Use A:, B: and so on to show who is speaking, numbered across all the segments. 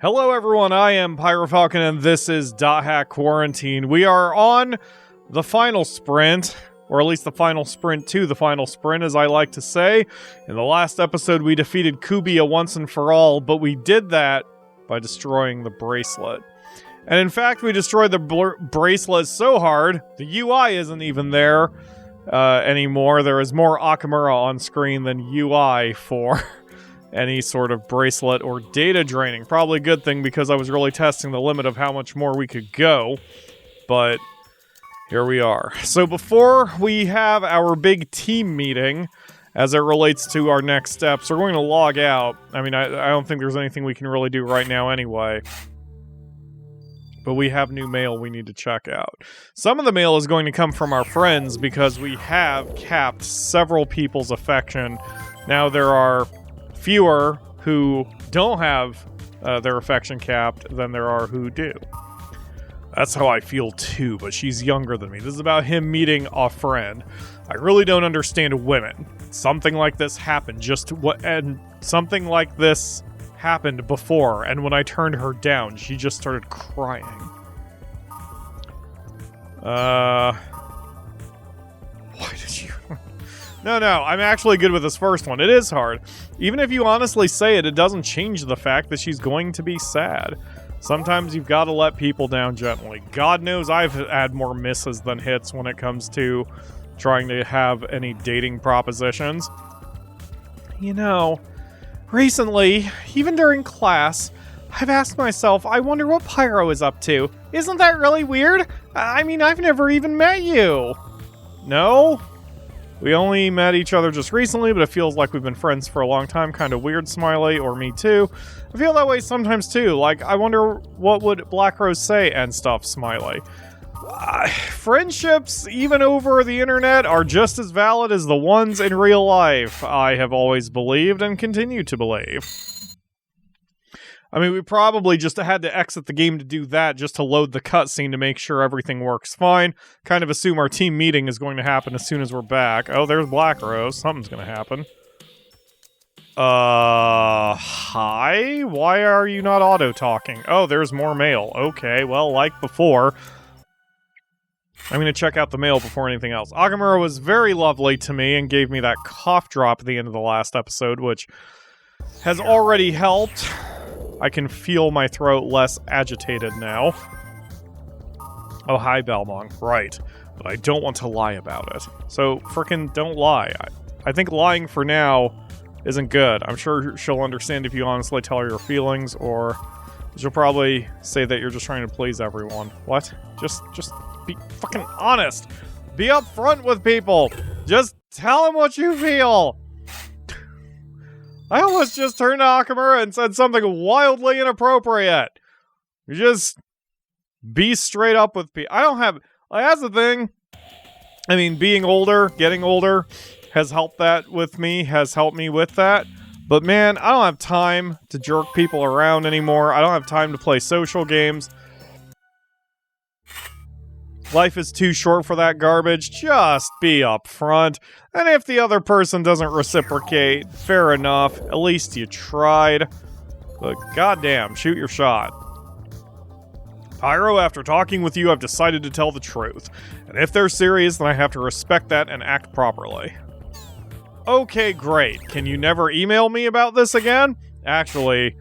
A: Hello everyone, I am PyroFalkon and this is .hack Quarantine. We are on the final sprint, or at least the final sprint to the final sprint, as I like to say. In the last episode we defeated Kubia once and for all, but we did that by destroying the bracelet. And in fact, we destroyed the bracelet so hard, the UI isn't even there anymore. There is more Akamura on screen than UI for any sort of bracelet or data draining. Probably a good thing because I was really testing the limit of how much more we could go. But here we are. So before we have our big team meeting, as it relates to our next steps, we're going to log out. I mean, I don't think there's anything we can really do right now anyway. But we have new mail we need to check out. Some of the mail is going to come from our friends because we have capped several people's affection. Now there are fewer who don't have their affection capped than there are who do. That's how I feel too, but she's younger than me. This is about him meeting a friend. I really don't understand women. Something like this happened something like this happened before, and when I turned her down, she just started crying. Why did you... No, I'm actually good with this first one. It is hard. Even if you honestly say it, it doesn't change the fact that she's going to be sad. Sometimes you've got to let people down gently. God knows I've had more misses than hits when it comes to trying to have any dating propositions. You know, recently, even during class, I've asked myself, I wonder what Pyro is up to. Isn't that really weird? I mean, I've never even met you. No? We only met each other just recently, but it feels like we've been friends for a long time. Kind of weird, Smiley, or me too. I feel that way sometimes too. Like, I wonder what would Black Rose say and stuff, Smiley. Friendships, even over the internet, are just as valid as the ones in real life, I have always believed and continue to believe. I mean, we probably just had to exit the game to do that, just to load the cutscene to make sure everything works fine. Kind of assume our team meeting is going to happen as soon as we're back. Oh, there's Black Rose. Something's going to happen. Hi? Why are you not auto-talking? Oh, there's more mail. Okay, well, like before, I'm going to check out the mail before anything else. Akamura was very lovely to me and gave me that cough drop at the end of the last episode, which has already helped. I can feel my throat less agitated now. Oh, hi, Belmont. Right. But I don't want to lie about it. So, frickin' don't lie. I think lying for now isn't good. I'm sure she'll understand if you honestly tell her your feelings, or she'll probably say that you're just trying to please everyone. What? Just be fucking honest. Be upfront with people. Just tell them what you feel. I almost just turned to Akamura and said something wildly inappropriate. You just be straight up with people. I don't have... Like, that's the thing. I mean, being older, getting older, has helped me with that. But man, I don't have time to jerk people around anymore. I don't have time to play social games. Life is too short for that garbage. Just be upfront. And if the other person doesn't reciprocate, fair enough. At least you tried. But goddamn, shoot your shot. Pyro, after talking with you, I've decided to tell the truth. And if they're serious, then I have to respect that and act properly. Okay, great. Can you never email me about this again? Actually,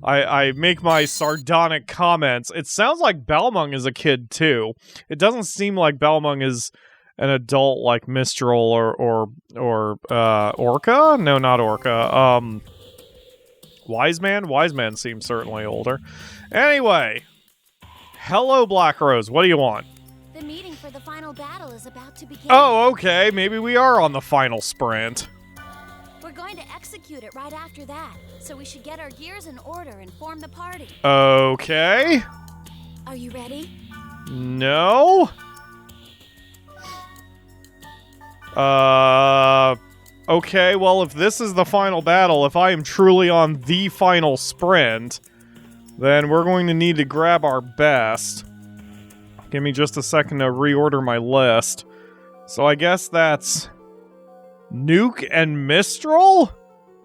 A: I make my sardonic comments. It sounds like Balmung is a kid, too. It doesn't seem like Balmung is an adult like Mistral or Orca? No, not Orca. Wise Man? Wise Man seems certainly older. Anyway. Hello, Black Rose. What do you want?
B: The meeting for the final battle is about to begin.
A: Oh, okay. Maybe we are on the final sprint.
B: We're going to execute it right after that, so we should get our gears in order and form the party.
A: Okay.
B: Are you ready?
A: No. Okay, well, if this is the final battle, if I am truly on the final sprint, then we're going to need to grab our best. Give me just a second to reorder my list. So I guess that's Nuke and Mistral?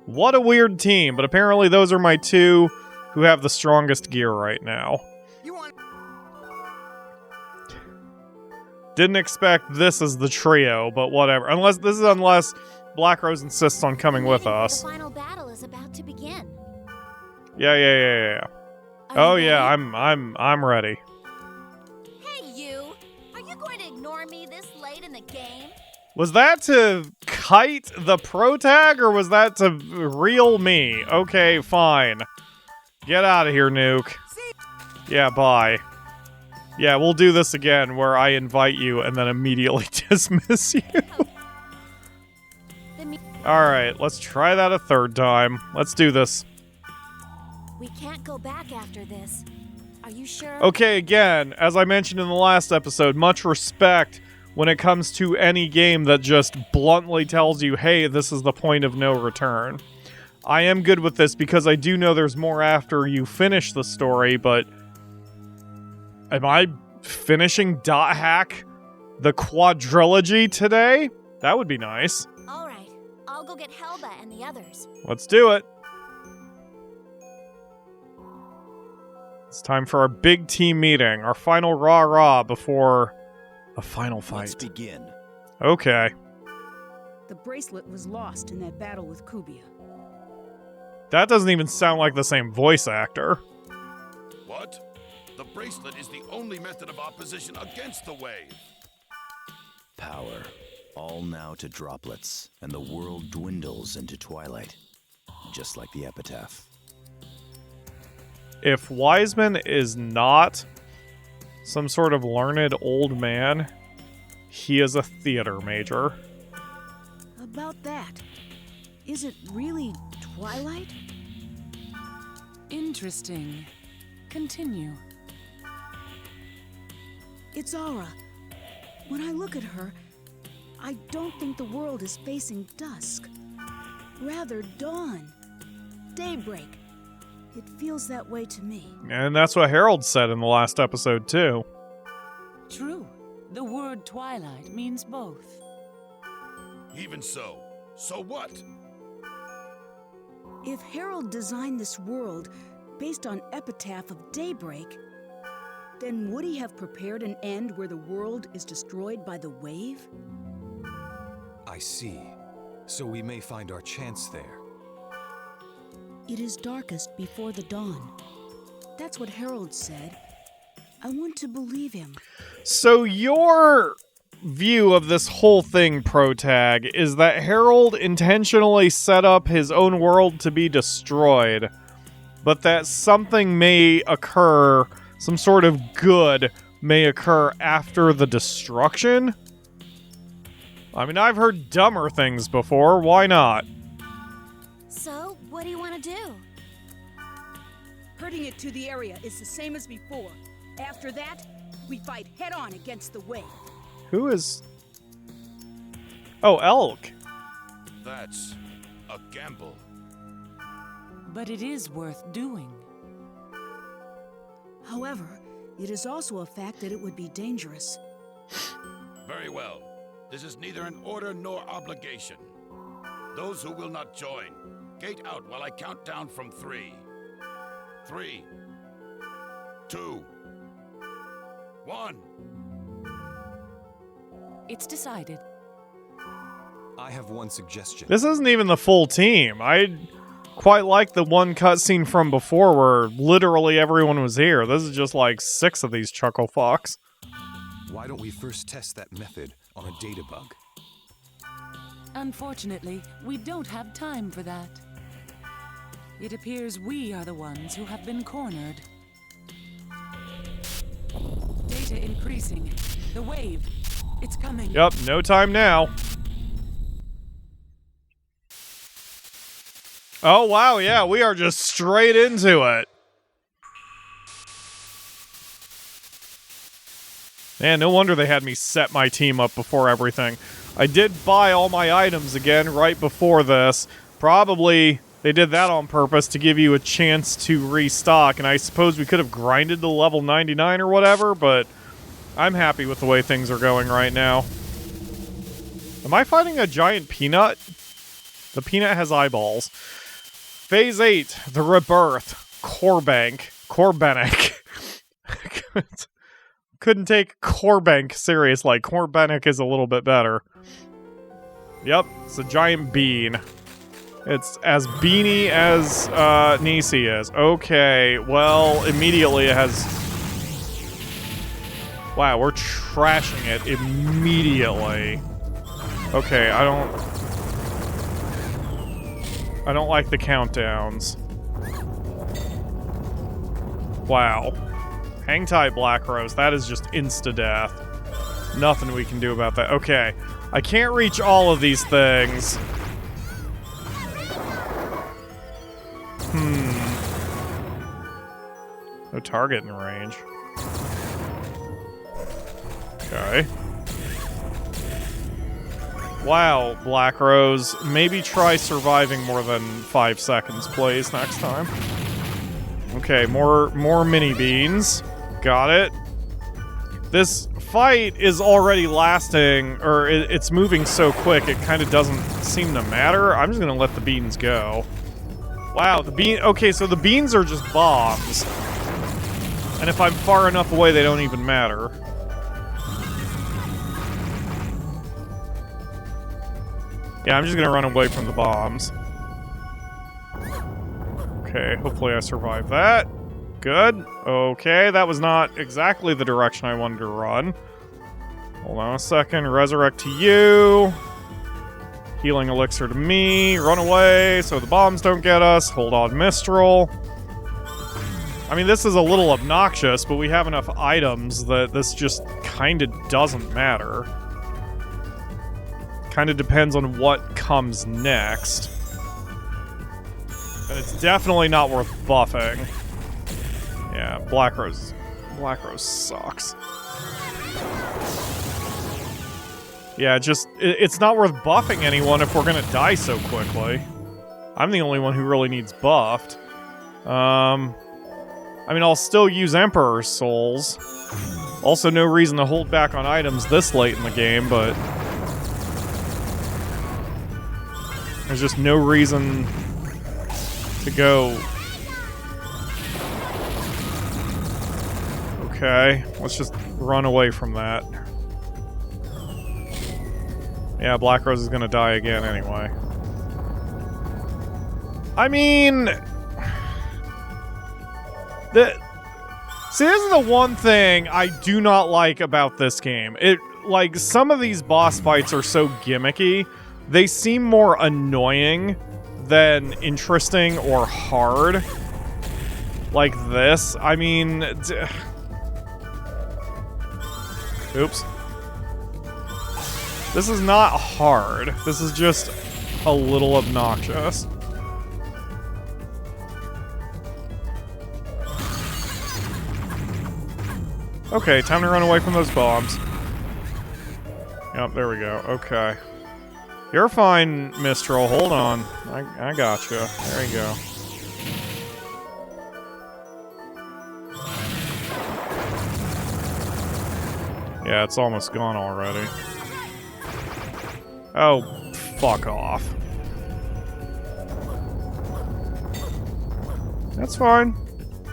A: What a weird team, but apparently those are my two who have the strongest gear right now. Didn't expect this as the trio, but whatever. Unless Black Rose insists on coming with us.
B: The final battle is about to begin.
A: Yeah. Oh yeah, I'm ready.
B: Hey you! Are you going to ignore me this late in the game?
A: Was that to kite the pro tag, or was that to reel me? Okay, fine. Get out of here, Nuke. Yeah, bye. Yeah, we'll do this again, where I invite you and then immediately dismiss you. Alright, let's try that a third time. Let's do this.
B: We can't go back after this. Are you sure?
A: Okay, again, as I mentioned in the last episode, much respect when it comes to any game that just bluntly tells you, hey, this is the point of no return. I am good with this because I do know there's more after you finish the story, but am I finishing .hack the quadrilogy today? That would be nice.
B: All right, I'll go get Helba and the others.
A: Let's do it. It's time for our big team meeting, our final rah-rah before a final fight.
C: Let's begin.
A: Okay.
D: The bracelet was lost in that battle with Kubia.
A: That doesn't even sound like the same voice actor.
E: What? The bracelet is the only method of opposition against the wave.
C: Power, all now to droplets, and the world dwindles into twilight, just like the epitaph.
A: If Wiseman is not some sort of learned old man, he is a theater major.
D: About that, is it really twilight?
F: Interesting. Continue.
D: It's Aura. When I look at her, I don't think the world is facing dusk. Rather, dawn. Daybreak. It feels that way to me.
A: And that's what Harold said in the last episode, too.
F: True. The word twilight means both.
E: Even so. So what?
D: If Harold designed this world based on epitaph of daybreak, then would he have prepared an end where the world is destroyed by the wave?
G: I see. So we may find our chance there.
D: It is darkest before the dawn. That's what Harold said. I want to believe him.
A: So your view of this whole thing, Protag, is that Harold intentionally set up his own world to be destroyed, but that something may occur, some sort of good may occur after the destruction? I mean, I've heard dumber things before, why not?
B: So, what do you want to do?
D: Herding it to the area is the same as before. After that, we fight head-on against the wave.
A: Who is... Oh, Elk.
E: That's a gamble.
F: But it is worth doing.
D: However, it is also a fact that it would be dangerous.
E: Very well. This is neither an order nor obligation. Those who will not join, gate out while I count down from 3. 3, 2, 1.
F: It's decided.
G: I have one suggestion.
A: This isn't even the full team. I quite like the one cutscene from before where literally everyone was here. This is just like 6 of these Chuckle Fox.
G: Why don't we first test that method on a data bug?
F: Unfortunately, we don't have time for that. It appears we are the ones who have been cornered. Data increasing. The wave. It's coming.
A: Yep, no time now. Oh, wow, yeah, we are just straight into it. Man, no wonder they had me set my team up before everything. I did buy all my items again right before this. Probably they did that on purpose to give you a chance to restock, and I suppose we could have grinded to level 99 or whatever, but I'm happy with the way things are going right now. Am I fighting a giant peanut? The peanut has eyeballs. Phase 8, the Rebirth. Corbenik. Couldn't take Corbenik seriously. Corbenik is a little bit better. Yep, it's a giant bean. It's as beany as Nisi is. Okay, well, immediately it has... Wow, we're trashing it immediately. Okay, I don't like the countdowns. Wow. Hang tight, Black Rose. That is just insta-death. Nothing we can do about that. Okay. I can't reach all of these things. No target in range. Okay. Wow, Black Rose. Maybe try surviving more than 5 seconds, please, next time. Okay, more mini beans. Got it. This fight is already lasting, or it's moving so quick, it kind of doesn't seem to matter. I'm just gonna let the beans go. Wow, the bean... Okay, so the beans are just bombs. And if I'm far enough away, they don't even matter. Yeah, I'm just gonna run away from the bombs. Okay, hopefully I survive that. Good. Okay, that was not exactly the direction I wanted to run. Hold on a second. Resurrect to you. Healing elixir to me. Run away so the bombs don't get us. Hold on, Mistral. I mean, this is a little obnoxious, but we have enough items that this just kind of doesn't matter. Kind of depends on what comes next. And it's definitely not worth buffing. Yeah, Black Rose sucks. Yeah, it's not worth buffing anyone if we're gonna die so quickly. I'm the only one who really needs buffed. I mean, I'll still use Emperor's Souls. Also, no reason to hold back on items this late in the game, but... There's just no reason to go... Okay, let's just run away from that. Yeah, Black Rose is gonna die again anyway. I mean... See, this is the one thing I do not like about this game. Like, some of these boss fights are so gimmicky, they seem more annoying than interesting or hard. Like this. I mean... Oops. This is not hard. This is just a little obnoxious. Okay, time to run away from those bombs. Yep, there we go. Okay. You're fine, Mistral. Hold on. I gotcha. There you go. Yeah, it's almost gone already. Oh, fuck off. That's fine.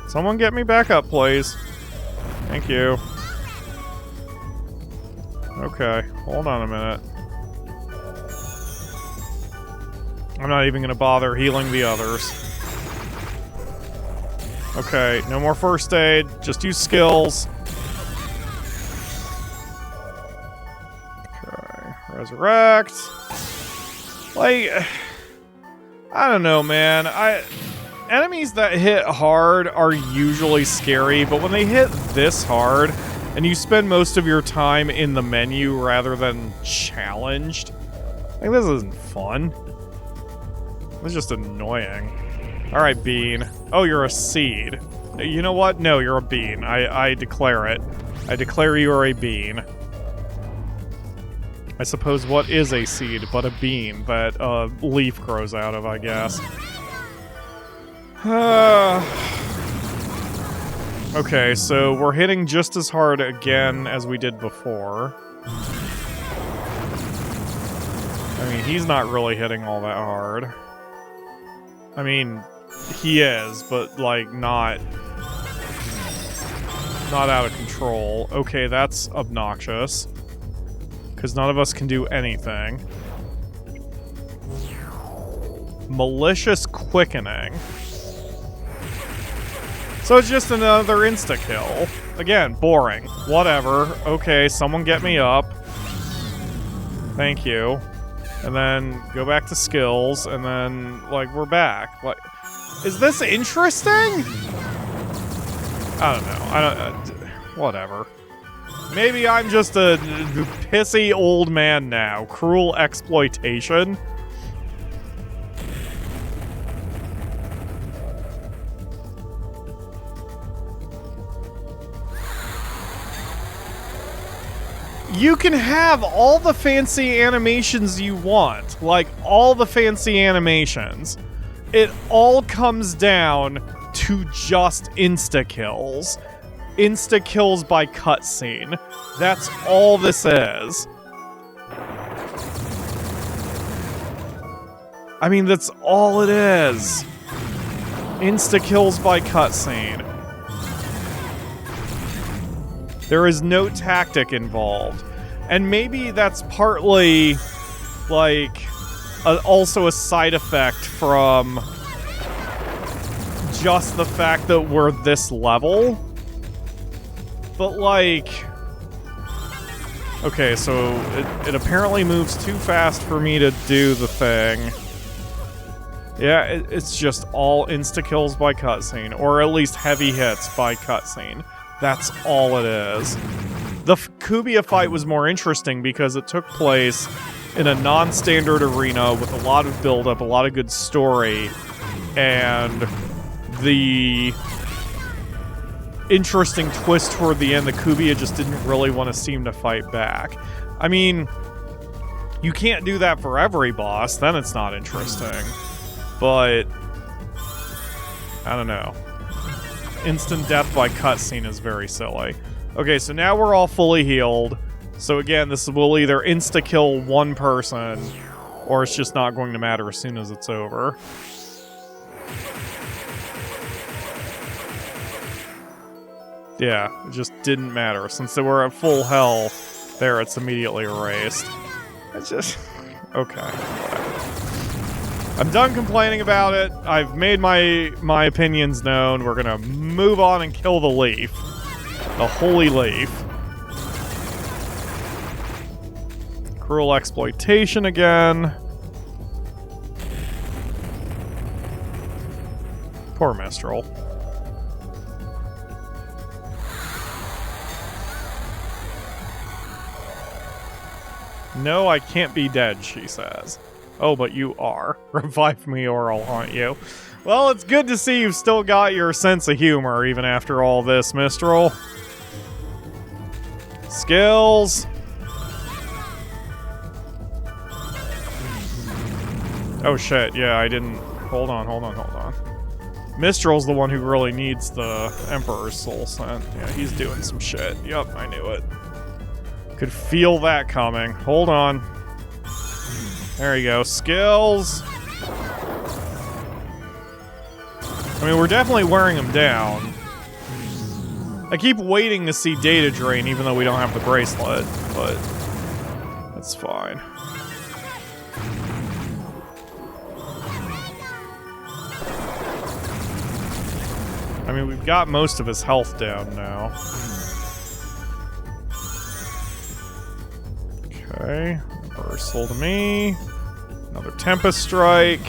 A: Someone get me back up, please. Thank you. Okay, hold on a minute. I'm not even gonna bother healing the others. Okay, no more first aid. Just use skills. Okay, resurrect. Like, I don't know, man. Enemies that hit hard are usually scary, but when they hit this hard, and you spend most of your time in the menu rather than challenged, like, this isn't fun. It's just annoying. Alright, bean. Oh, you're a seed. You know what? No, you're a bean. I declare it. I declare you are a bean. I suppose what is a seed but a bean that a leaf grows out of, I guess. Okay, so we're hitting just as hard again as we did before. I mean, he's not really hitting all that hard. I mean, he is, but, like, not out of control. Okay, that's obnoxious. Because none of us can do anything. Malicious quickening. So it's just another insta-kill. Again, boring. Whatever. Okay, someone get me up. Thank you. And then go back to skills, and then, like, we're back. Like, is this interesting? I don't know. Whatever. Maybe I'm just a pissy old man now. Cruel exploitation. You can have all the fancy animations you want. Like, all the fancy animations. It all comes down to just insta-kills. Insta-kills by cutscene. That's all this is. I mean, that's all it is. Insta-kills by cutscene. There is no tactic involved. And maybe that's partly, like, also a side effect from just the fact that we're this level. But, like... Okay, so it apparently moves too fast for me to do the thing. Yeah, it's just all insta-kills by cutscene. Or at least heavy hits by cutscene. That's all it is. The Kubia fight was more interesting because it took place in a non-standard arena with a lot of build-up, a lot of good story, and the interesting twist toward the end, the Kubia just didn't really want to seem to fight back. I mean, you can't do that for every boss, then it's not interesting. But, I don't know. Instant death by cutscene is very silly. Okay, so now we're all fully healed. So again, this will either insta-kill one person, or it's just not going to matter as soon as it's over. Yeah, it just didn't matter. Since they were at full health, there, it's immediately erased. It's just... okay, whatever. I'm done complaining about it. I've made my opinions known. We're gonna move on and kill the leaf. The holy leaf. Cruel exploitation again. Poor Mistral. No, I can't be dead, she says. Oh, but you are. Revive me or I'll haunt you. Well, it's good to see you've still got your sense of humor even after all this, Mistral. Skills. Oh shit, yeah, I didn't... Hold on. Mistral's the one who really needs the Emperor's Soul Scent. Yeah, he's doing some shit. Yup, I knew it. Could feel that coming. Hold on. There you go. Skills. I mean, we're definitely wearing him down. I keep waiting to see data drain, even though we don't have the bracelet, but that's fine. I mean, we've got most of his health down now. Okay, reversal to me. Another Tempest Strike.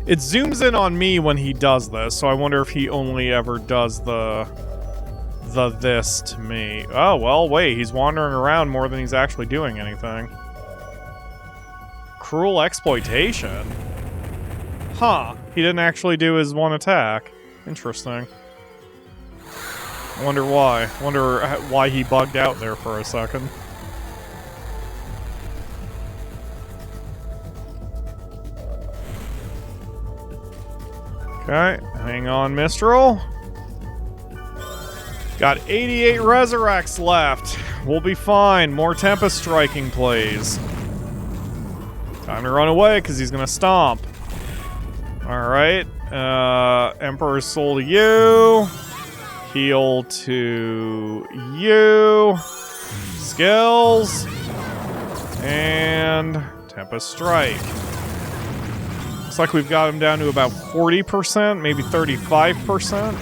A: It zooms in on me when he does this, so I wonder if he only ever does the this to me. Oh, well, wait, he's wandering around more than he's actually doing anything. Cruel exploitation? Huh, he didn't actually do his one attack. Interesting. I wonder why. Wonder why he bugged out there for a second. Okay, hang on, Mistral. Got 88 Resurrects left. We'll be fine. More Tempest Striking, please. Time to run away, because he's gonna stomp. Alright. Emperor's Soul to you. Heal to you. Skills. And Tempest Strike. Looks like we've got him down to about 40%, maybe 35%.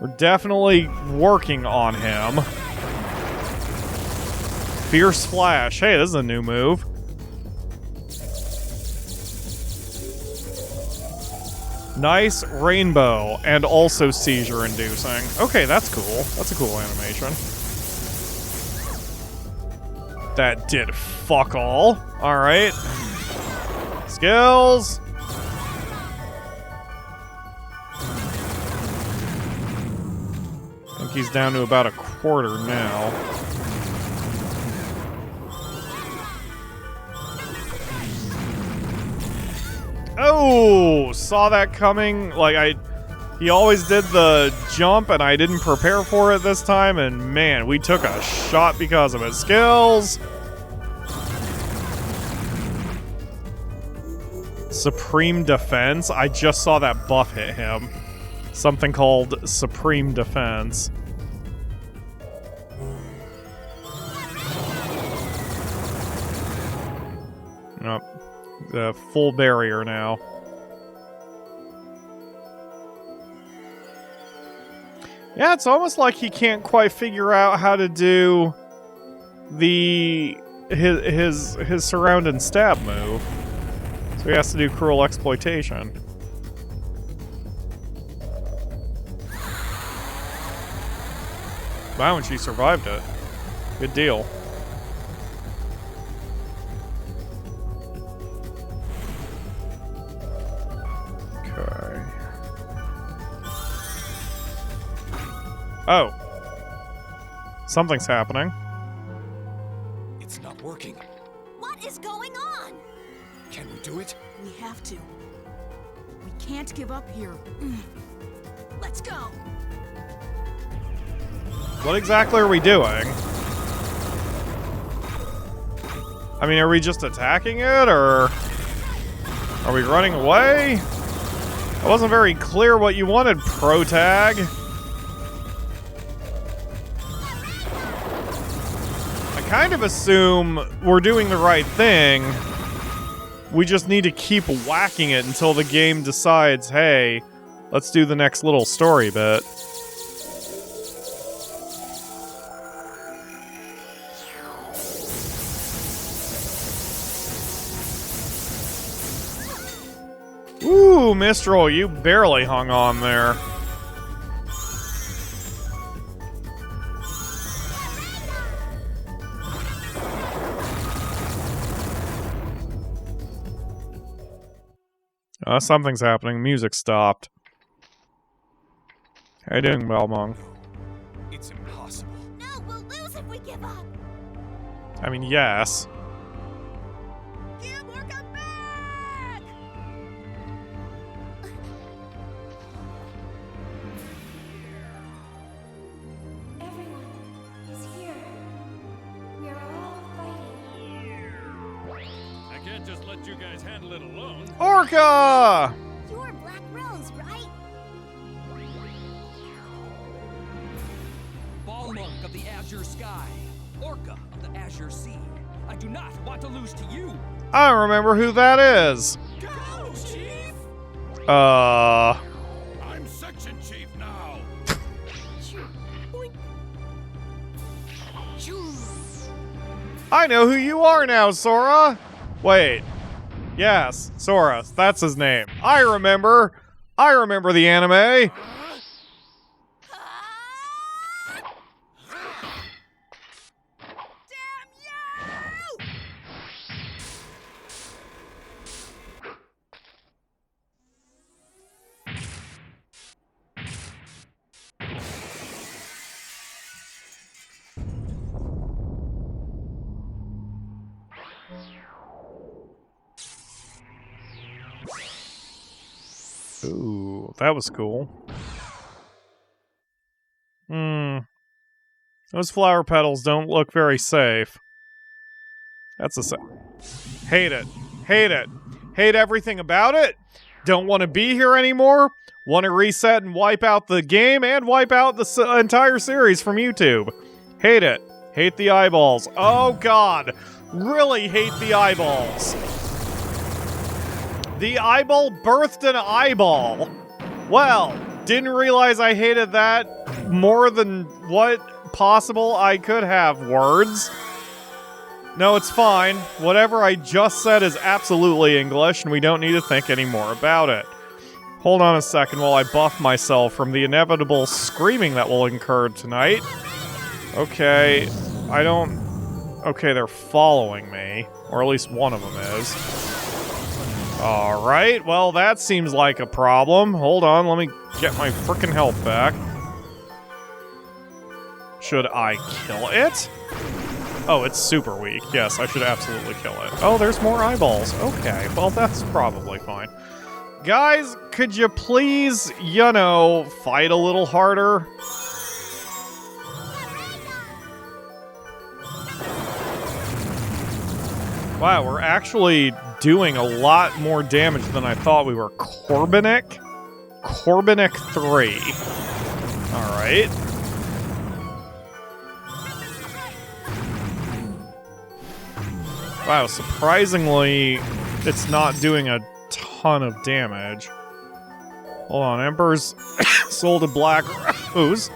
A: We're definitely working on him. Fierce Flash. Hey, this is a new move. Nice Rainbow, and also seizure-inducing. Okay, that's cool. That's a cool animation. That did fuck all. Alright. Skills. I think he's down to about a quarter now. Oh, saw that coming. Like, he always did the jump, and I didn't prepare for it this time, and man, we took a shot because of it. Skills. Supreme Defense. I just saw that buff hit him. Something called Supreme Defense. Nope. The full barrier now. Yeah, it's almost like he can't quite figure out how to do his surround and stab move. So he has to do Cruel Exploitation. Wow, and she survived it. Good deal. Okay. Oh. Something's happening.
G: It's not working.
B: What is going on?
G: Can we do it?
D: We have to. We can't give up here. Let's go.
A: What exactly are we doing? I mean, are we just attacking it, or are we running away? It wasn't very clear what you wanted, Protag. I kind of assume we're doing the right thing. We just need to keep whacking it until the game decides, hey, let's do the next little story bit. Ooh, Mistral, you barely hung on there. Something's happening. Music stopped. How you doing, Balmong?
G: It's impossible.
B: No, we'll lose if we give up.
A: I mean, yes. Orca!
B: You're Black Rose, right?
H: Balmong of the Azure Sky, Orca of the Azure Sea. I do not want to lose to you.
A: I don't remember who that is.
H: Go, Chief!
E: I'm Section Chief now.
A: I know who you are now, Sora. Wait. Yes, Sora. That's his name. I remember the anime. Ooh, that was cool. Those flower petals don't look very safe. That's a hate it. Hate it. Hate everything about it. Don't want to be here anymore. Want to reset and wipe out the game and wipe out the entire series from YouTube. Hate it. Hate the eyeballs. Oh god. Really hate the eyeballs. The eyeball birthed an eyeball. Well, didn't realize I hated that more than what possible I could have. Words. No, it's fine. Whatever I just said is absolutely English, and we don't need to think any more about it. Hold on a second while I buff myself from the inevitable screaming that will incur tonight. Okay, I don't... Okay, they're following me. Or at least one of them is. Alright, well that seems like a problem. Hold on, let me get my frickin' health back. Should I kill it? Oh, it's super weak. Yes, I should absolutely kill it. Oh, there's more eyeballs. Okay, well that's probably fine. Guys, could you please, you know, fight a little harder? Wow, we're actually doing a lot more damage than I thought we were. Corbenik? Corbenik 3. Alright. Wow, surprisingly, it's not doing a ton of damage. Hold on, Emperor's sold a black rose.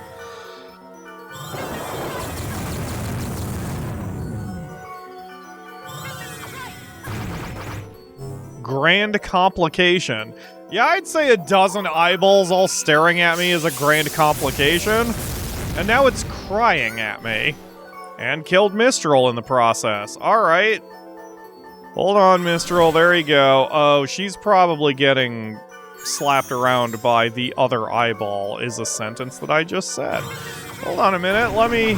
A: Grand complication. Yeah, I'd say a dozen eyeballs all staring at me is a grand complication. And now it's crying at me. And killed Mistral in the process. Alright. Hold on, Mistral. There you go. Oh, she's probably getting slapped around by the other eyeball, is a sentence that I just said. Hold on a minute. Let me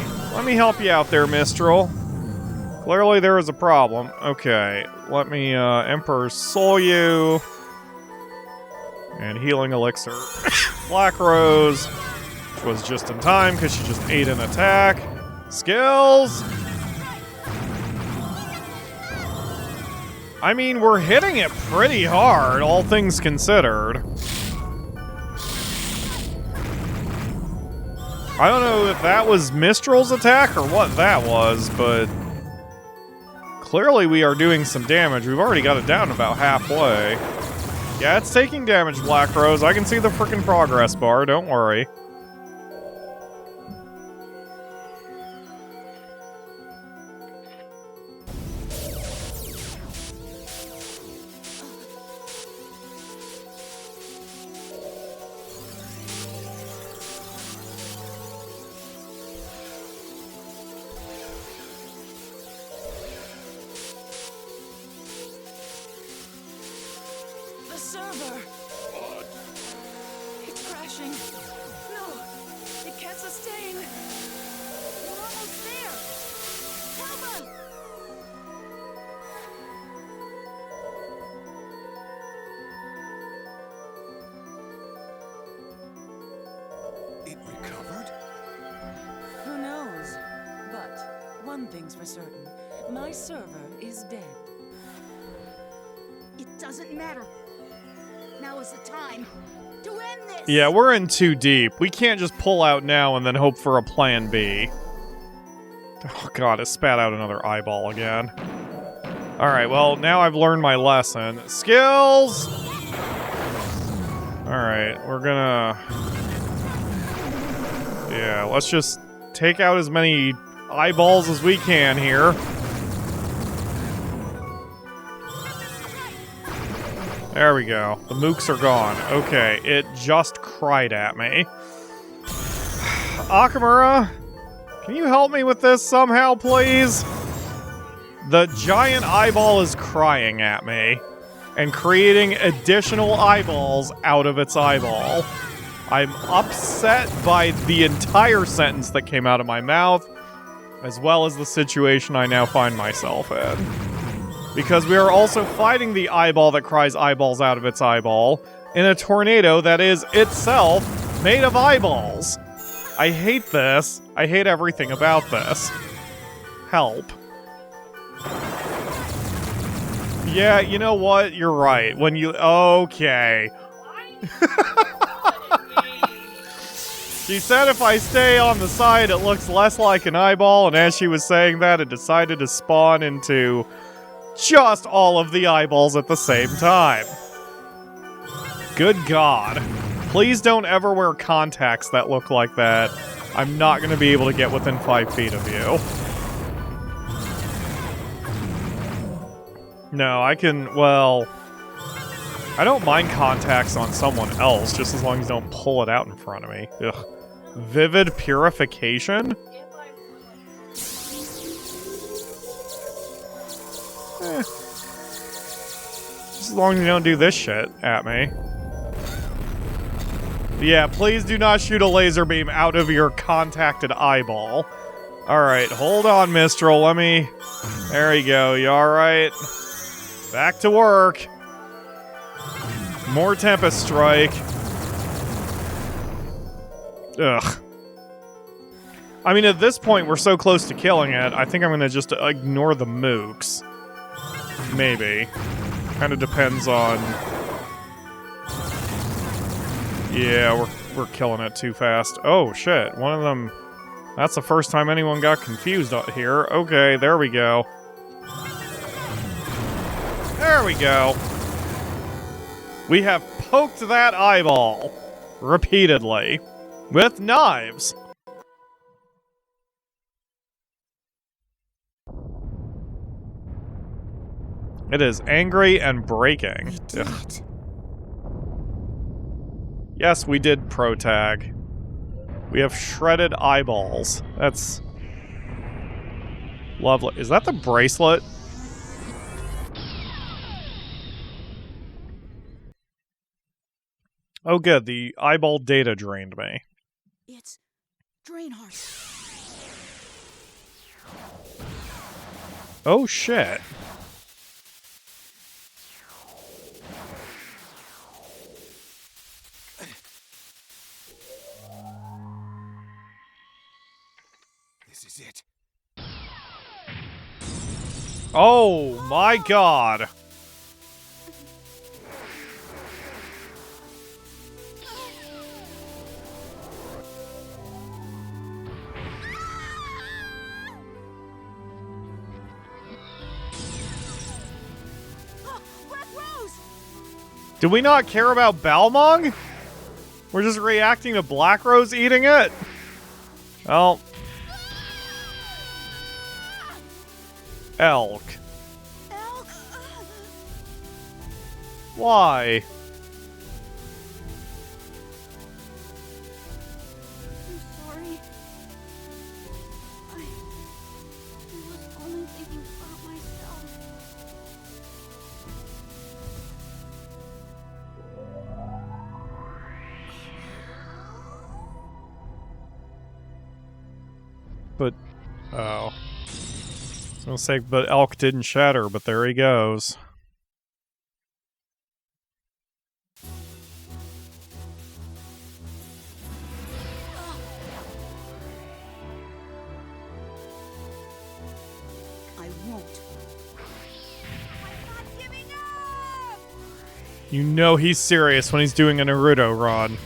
A: help you out there, Mistral. Clearly there is a problem. Okay, let me, Emperor's Soul you. And Healing Elixir. Black Rose, which was just in time because she just ate an attack. Skills! I mean, we're hitting it pretty hard, all things considered. I don't know if that was Mistral's attack or what that was, but... Clearly we are doing some damage. We've already got it down about halfway. Yeah, it's taking damage, Black Rose. I can see the frickin' progress bar, don't worry.
F: Server!
E: What?
F: It's crashing. No, it can't sustain.
B: We're almost there. Help us!
G: It recovered?
F: Who knows? But one thing's for certain. My server is dead.
D: It doesn't matter. Now is the time to end this!
A: Yeah, we're in too deep. We can't just pull out now and then hope for a plan B. Oh god, it spat out another eyeball again. Alright, well, now I've learned my lesson. Skills! Alright, we're gonna... Yeah, let's just take out as many eyeballs as we can here. There we go. The mooks are gone. Okay, it just cried at me. Akamura, can you help me with this somehow, please? The giant eyeball is crying at me and creating additional eyeballs out of its eyeball. I'm upset by the entire sentence that came out of my mouth, as well as the situation I now find myself in. Because we are also fighting the eyeball that cries eyeballs out of its eyeball in a tornado that is itself made of eyeballs. I hate this. I hate everything about this. Help. Yeah, you know what? You're right. When you... Okay. She said if I stay on the side, it looks less like an eyeball, and as she was saying that, it decided to spawn into just all of the eyeballs at the same time. Good God. Please don't ever wear contacts that look like that. I'm not going to be able to get within 5 feet of you. No, I can, well... I don't mind contacts on someone else, just as long as you don't pull it out in front of me. Ugh. Vivid purification? Just as long as you don't do this shit at me. Yeah, please do not shoot a laser beam out of your contacted eyeball. Alright, hold on, Mistral, let me... There you go, you alright? Back to work. More Tempest Strike. Ugh. I mean, at this point, we're so close to killing it, I think I'm gonna just ignore the mooks. Maybe. Kinda depends on... Yeah, we're killing it too fast. Oh, shit. One of them... That's the first time anyone got confused out here. Okay, there we go. There we go. We have poked that eyeball. Repeatedly. With knives. It is angry and breaking. Ugh. Yes, we did pro-tag. We have shredded eyeballs. That's... lovely. Is that the bracelet? Oh good, the eyeball data drained me.
D: It's Draenhard.
A: Oh shit.
G: This is it.
A: Oh my god. Do we not care about Balmung? We're just reacting to Black Rose eating it? Well. Elk.
D: Elk.
A: Why?
D: I'm sorry. I was only thinking about myself.
A: But, oh. I was gonna say, but Elk didn't shatter, but there he goes.
D: I won't.
B: I'm not giving up!
A: You know he's serious when he's doing a Naruto run.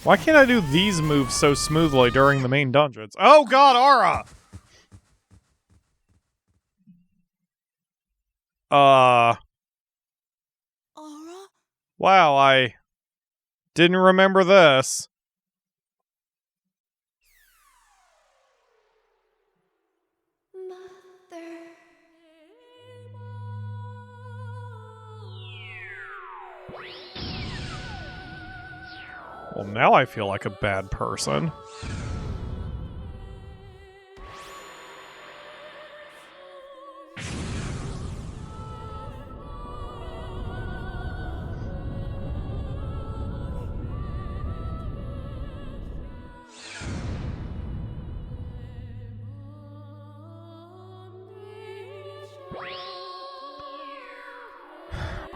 A: Why can't I do these moves so smoothly during the main dungeons? Oh god, Aura!
D: Aura?
A: Wow, I didn't remember this. Well, now I feel like a bad person.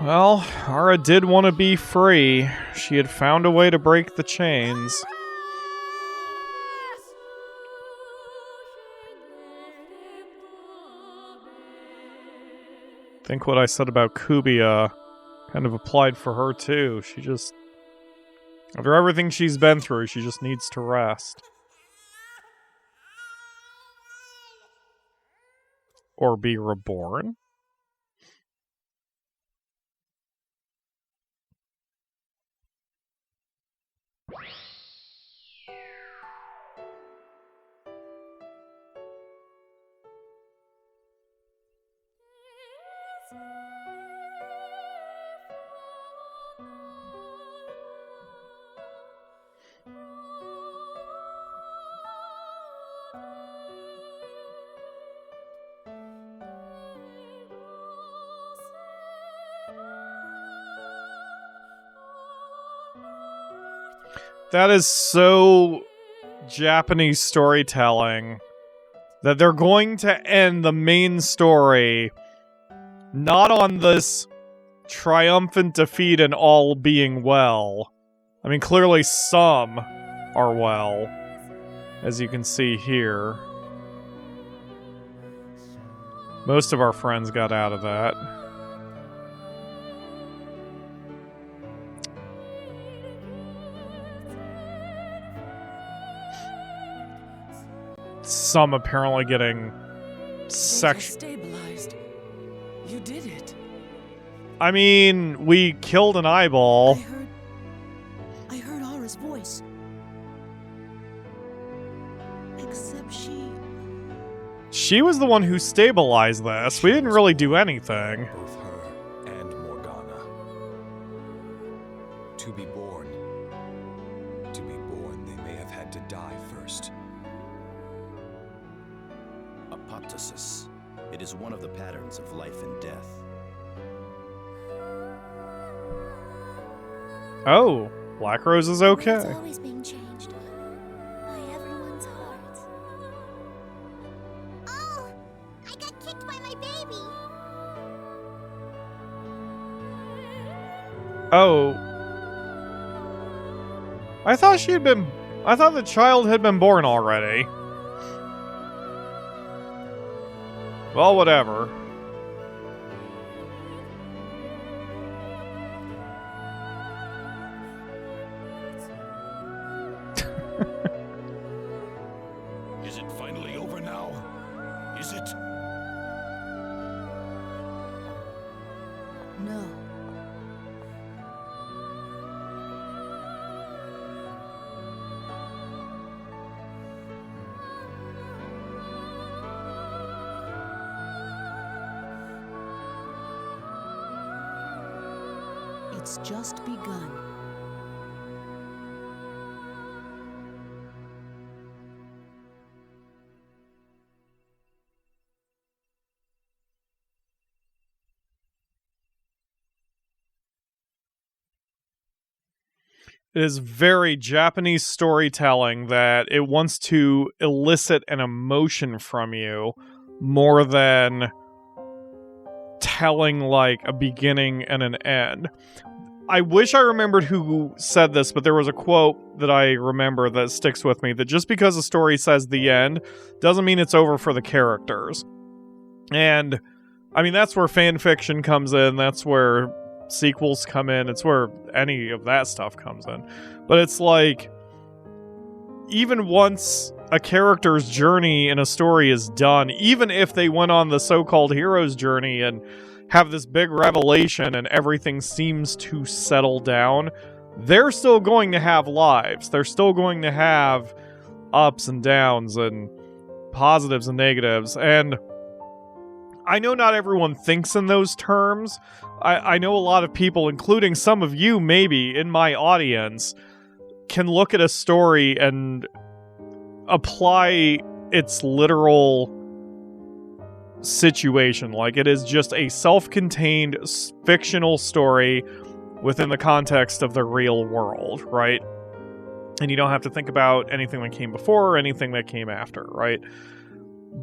A: Well, Ara did want to be free. She had found a way to break the chains. I think what I said about Kubia kind of applied for her too. She just, after everything she's been through, she just needs to rest. Or be reborn. That is so Japanese storytelling that they're going to end the main story not on this triumphant defeat and all being well. I mean, clearly some are well, as you can see here. Most of our friends got out of that. Some apparently getting
F: stabilized. You did it.
A: I mean, we killed an eyeball.
D: I heard Aura's voice. Except
A: she was the one who stabilized this. We didn't really do anything.
G: Both her and Morgana. To be born, they may have had to die first.
C: Apoptosis. It is one of the patterns of life and death.
A: Oh, Black Rose is okay.
B: It's always being changed by everyone's hearts. Oh, I got kicked by my baby.
A: Oh. I thought the child had been born already. Well, whatever.
E: Is it finally over now? Is it?
D: no. It's just begun.
A: It is very Japanese storytelling that it wants to elicit an emotion from you more than telling like a beginning and an end. I wish I remembered who said this, but there was a quote that I remember that sticks with me, that just because a story says the end doesn't mean it's over for the characters. And I mean, that's where fan fiction comes in, that's where sequels come in, it's where any of that stuff comes in. But it's like, even once a character's journey in a story is done, even if they went on the so-called hero's journey and have this big revelation and everything seems to settle down, they're still going to have lives. They're still going to have ups and downs and positives and negatives. And I know not everyone thinks in those terms. I know a lot of people, including some of you maybe in my audience, can look at a story and apply its literal situation. Like, it is just a self-contained fictional story within the context of the real world, right? And you don't have to think about anything that came before or anything that came after, right?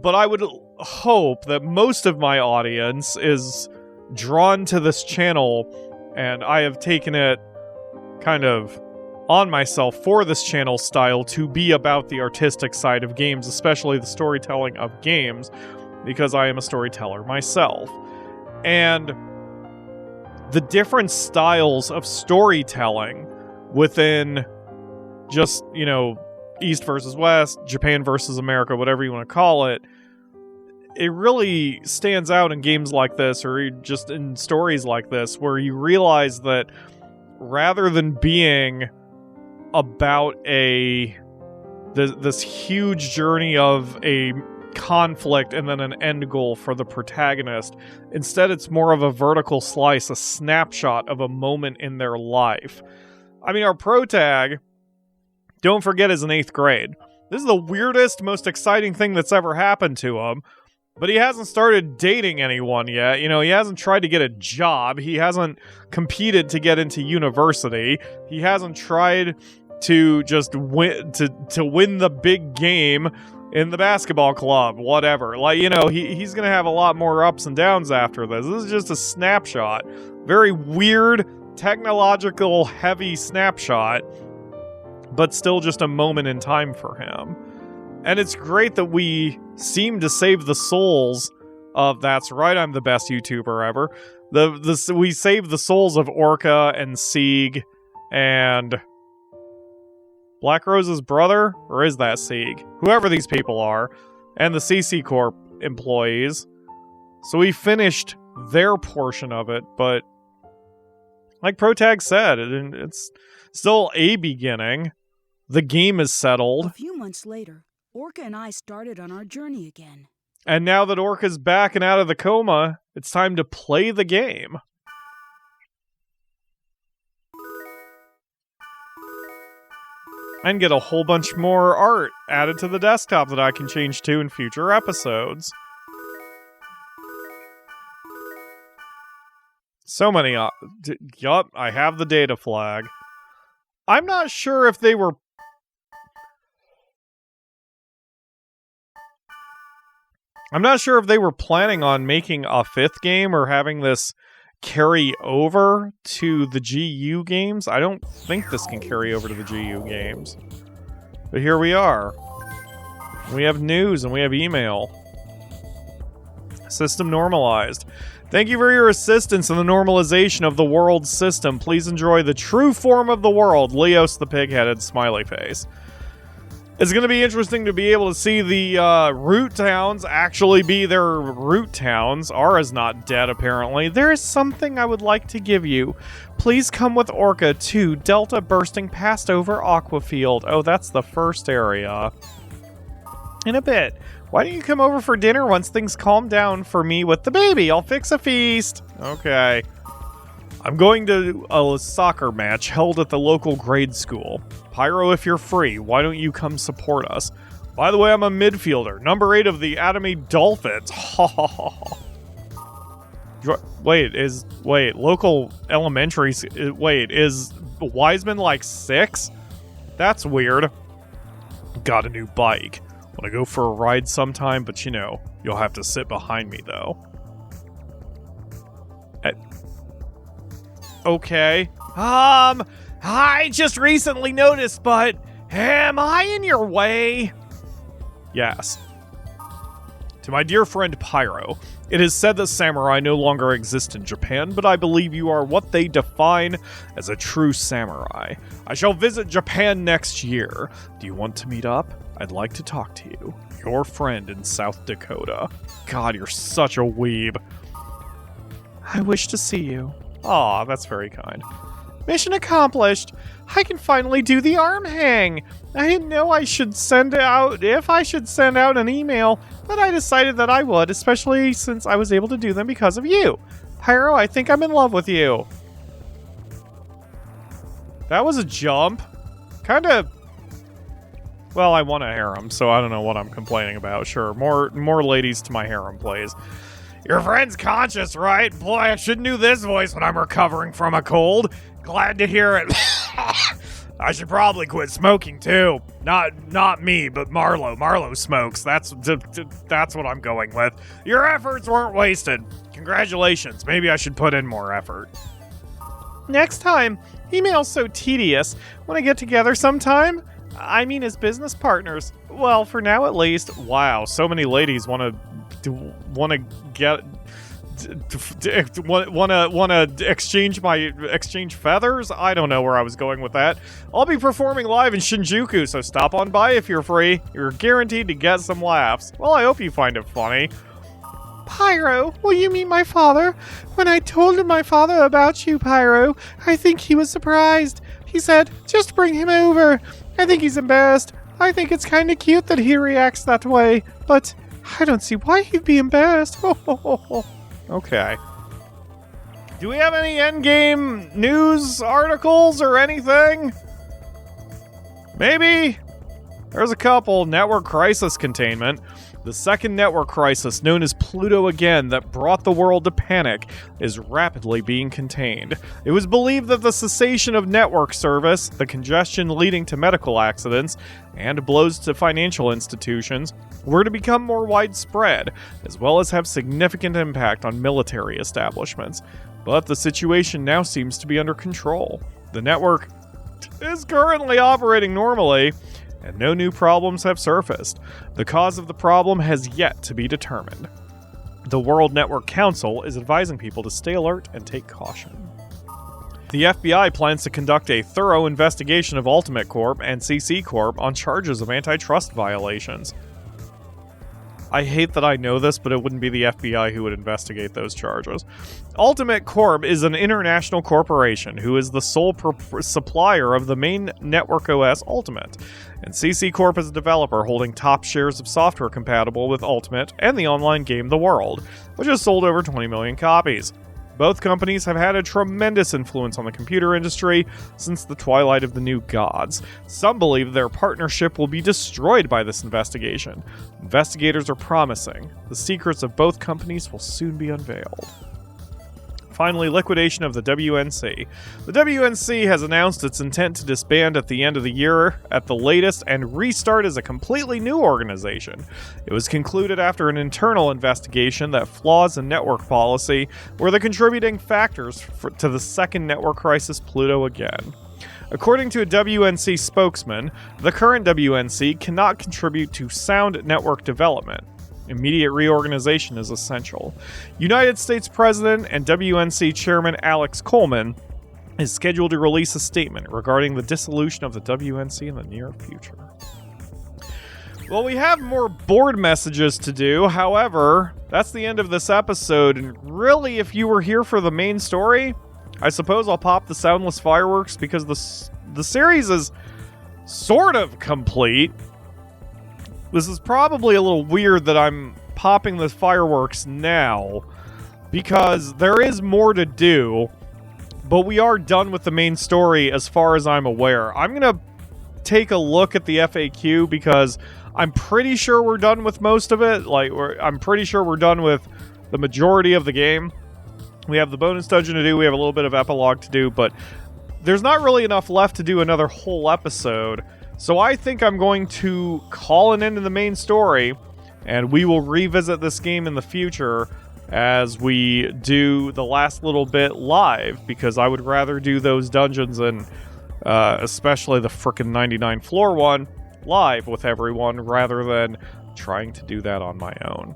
A: But I would hope that most of my audience is drawn to this channel, and I have taken it kind of on myself for this channel style to be about the artistic side of games, especially the storytelling of games, because I am a storyteller myself. And the different styles of storytelling within just, you know, East versus West, Japan versus America, whatever you want to call it, it really stands out in games like this, or just in stories like this, where you realize that rather than being about this huge journey of a conflict and then an end goal for the protagonist, instead it's more of a vertical slice, a snapshot of a moment in their life. I mean, our protag, don't forget, is in 8th grade. This is the weirdest, most exciting thing that's ever happened to him. But he hasn't started dating anyone yet. You know, he hasn't tried to get a job. He hasn't competed to get into university. He hasn't tried to just win to win the big game in the basketball club, whatever. Like, you know, he's going to have a lot more ups and downs after this. This is just a snapshot. Very weird, technological, heavy snapshot, but still just a moment in time for him. And it's great that we seem to save the souls of, that's right, I'm the best YouTuber ever. We save the souls of Orca and Sieg and Black Rose's brother, or is that Sieg? Whoever these people are, and the CC Corp employees. So we finished their portion of it, but like Protag said, it's still a beginning. The game is settled.
D: A few months later, Orca and I started on our journey again.
A: And now that Orca's back and out of the coma, it's time to play the game. And get a whole bunch more art added to the desktop that I can change to in future episodes. So many... yup, I have the data flag. I'm not sure if they were... I'm not sure if they were planning on making a 5th game or having this carry over to the GU games. I don't think this can carry over to the GU games. But here we are. We have news and we have email. System normalized. Thank you for your assistance in the normalization of the world system. Please enjoy the true form of the world. Leos the pig-headed smiley face. It's going to be interesting to be able to see the root towns actually be their root towns. Ara's not dead, apparently. There is something I would like to give you. Please come with Orca to Delta bursting past over Aquafield. Oh, that's the first area. In a bit. Why don't you come over for dinner once things calm down for me with the baby? I'll fix a feast. Okay. I'm going to a soccer match held at the local grade school. Pyro, if you're free, why don't you come support us? By the way, I'm a midfielder, number 8 of the Atomy Dolphins. Ha ha ha. Wait, local elementary... Wait, is Wiseman like 6? That's weird. Got a new bike. Want to go for a ride sometime, but you know, you'll have to sit behind me, though. Okay. I just recently noticed, but am I in your way? Yes. To my dear friend Pyro, it is said that samurai no longer exist in Japan, but I believe you are what they define as a true samurai. I shall visit Japan next year. Do you want to meet up? I'd like to talk to you. Your friend in South Dakota. God, you're such a weeb. I wish to see you. Aw, that's very kind. Mission accomplished. I can finally do the arm hang. I didn't know I should send out an email, but I decided that I would, especially since I was able to do them because of you. Pyro, I think I'm in love with you. That was a jump. Kinda... Well, I want a harem, so I don't know what I'm complaining about. Sure, more ladies to my harem, please. Your friend's conscious, right? Boy, I shouldn't do this voice when I'm recovering from a cold. Glad to hear it. I should probably quit smoking too. Not me, but Marlo. Marlo smokes. That's what I'm going with. Your efforts weren't wasted. Congratulations. Maybe I should put in more effort. Next time, email's so tedious. Want to get together sometime? I mean, as business partners. Well, for now at least. Wow, so many ladies want to exchange feathers? I don't know where I was going with that. I'll be performing live in Shinjuku, so stop on by if you're free. You're guaranteed to get some laughs. Well, I hope you find it funny. Pyro, will you meet my father? When I told my father about you, Pyro, I think he was surprised. He said, just bring him over. I think he's embarrassed. I think it's kind of cute that he reacts that way, but I don't see why he'd be embarrassed. Okay. Do we have any endgame news articles or anything? Maybe? There's a couple. Network crisis containment. The second network crisis, known as Pluto Again, that brought the world to panic, is rapidly being contained. It was believed that the cessation of network service, the congestion leading to medical accidents, and blows to financial institutions were to become more widespread, as well as have significant impact on military establishments. But the situation now seems to be under control. The network is currently operating normally, and no new problems have surfaced. The cause of the problem has yet to be determined. The World Network Council is advising people to stay alert and take caution. The FBI plans to conduct a thorough investigation of Ultimate Corp and CC Corp on charges of antitrust violations. I hate that I know this, but it wouldn't be the FBI who would investigate those charges. Ultimate Corp is an international corporation who is the sole supplier of the main network OS Ultimate, and CC Corp is a developer holding top shares of software compatible with Ultimate and the online game The World, which has sold over 20 million copies. Both companies have had a tremendous influence on the computer industry since the twilight of the new gods. Some believe their partnership will be destroyed by this investigation. Investigators are promising the secrets of both companies will soon be unveiled. Finally, liquidation of the WNC. The WNC has announced its intent to disband at the end of the year at the latest and restart as a completely new organization. It was concluded after an internal investigation that flaws in network policy were the contributing factors to the second network crisis, Pluto Again. According to a WNC spokesman, the current WNC cannot contribute to sound network development. Immediate reorganization is essential. United States President and WNC Chairman Alex Coleman is scheduled to release a statement regarding the dissolution of the WNC in the near future. Well, we have more board messages to do. However, that's the end of this episode. And really, if you were here for the main story, I suppose I'll pop the soundless fireworks because the series is sort of complete. This is probably a little weird that I'm popping the fireworks now, because there is more to do, but we are done with the main story as far as I'm aware. I'm going to take a look at the FAQ because I'm pretty sure we're done with most of it. I'm pretty sure we're done with the majority of the game. We have the bonus dungeon to do, we have a little bit of epilogue to do, but there's not really enough left to do another whole episode. So I think I'm going to call an end to the main story, and we will revisit this game in the future as we do the last little bit live, because I would rather do those dungeons and especially the frickin' 99 floor one live with everyone rather than trying to do that on my own.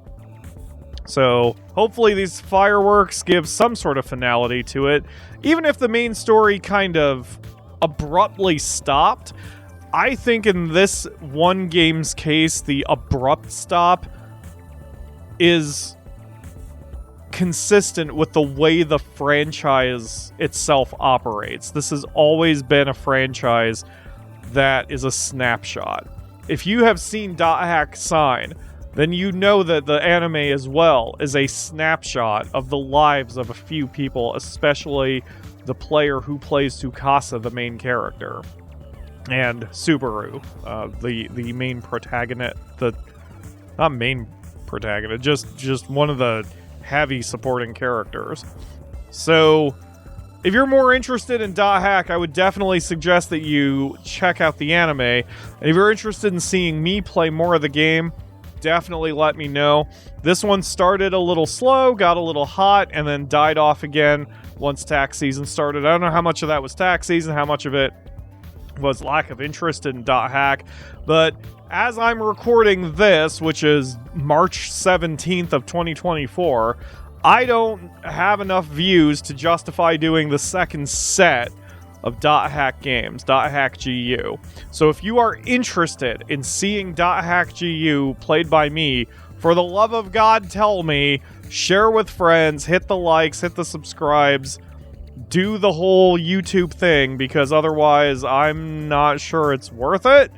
A: So hopefully these fireworks give some sort of finality to it. Even if the main story kind of abruptly stopped, I think in this one game's case, the abrupt stop is consistent with the way the franchise itself operates. This has always been a franchise that is a snapshot. If you have seen .hack Sign, then you know that the anime as well is a snapshot of the lives of a few people, especially the player who plays Tsukasa, the main character. And Subaru, the main protagonist, not main protagonist, just one of the heavy supporting characters. So if you're more interested in .hack, I would definitely suggest that you check out the anime. And if you're interested in seeing me play more of the game, definitely let me know. This one started a little slow, got a little hot, and then died off again once tax season started. I don't know how much of that was tax season, how much of it was lack of interest in .hack, but as I'm recording this, which is March 17th of 2024, I don't have enough views to justify doing the second set of .hack games, .hack GU. So if you are interested in seeing .hack GU played by me, for the love of God, tell me, share with friends, hit the likes, hit the subscribes, do the whole YouTube thing, because otherwise I'm not sure it's worth it.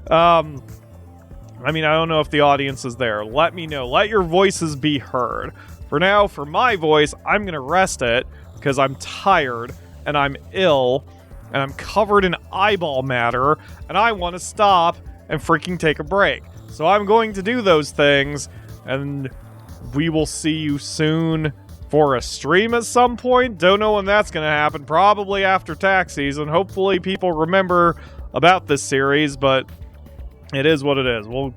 A: I mean, I don't know if the audience is there. Let me know. Let your voices be heard. For now, for my voice, I'm going to rest it because I'm tired and I'm ill and I'm covered in eyeball matter and I want to stop and freaking take a break. So I'm going to do those things, and we will see you soon for a stream at some point. Don't know when that's going to happen. Probably after tax season. Hopefully people remember about this series, but it is what it is. We'll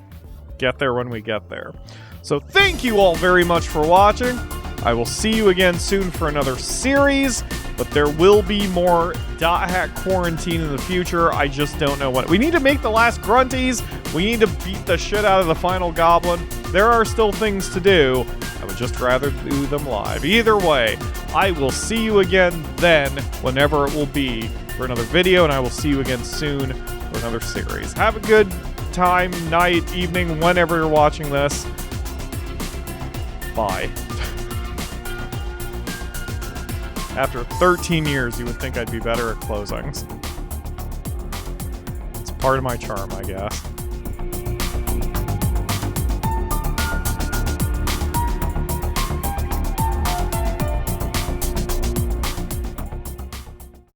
A: get there when we get there. So thank you all very much for watching. I will see you again soon for another series, but there will be more .hack Quarantine in the future. I just don't know when. We need to make the last grunties. We need to beat the shit out of the final goblin. There are still things to do. I would just rather do them live. Either way, I will see you again then, whenever it will be, for another video, and I will see you again soon for another series. Have a good time, night, evening, whenever you're watching this. Bye. After 13 years, you would think I'd be better at closings. It's part of my charm, I guess.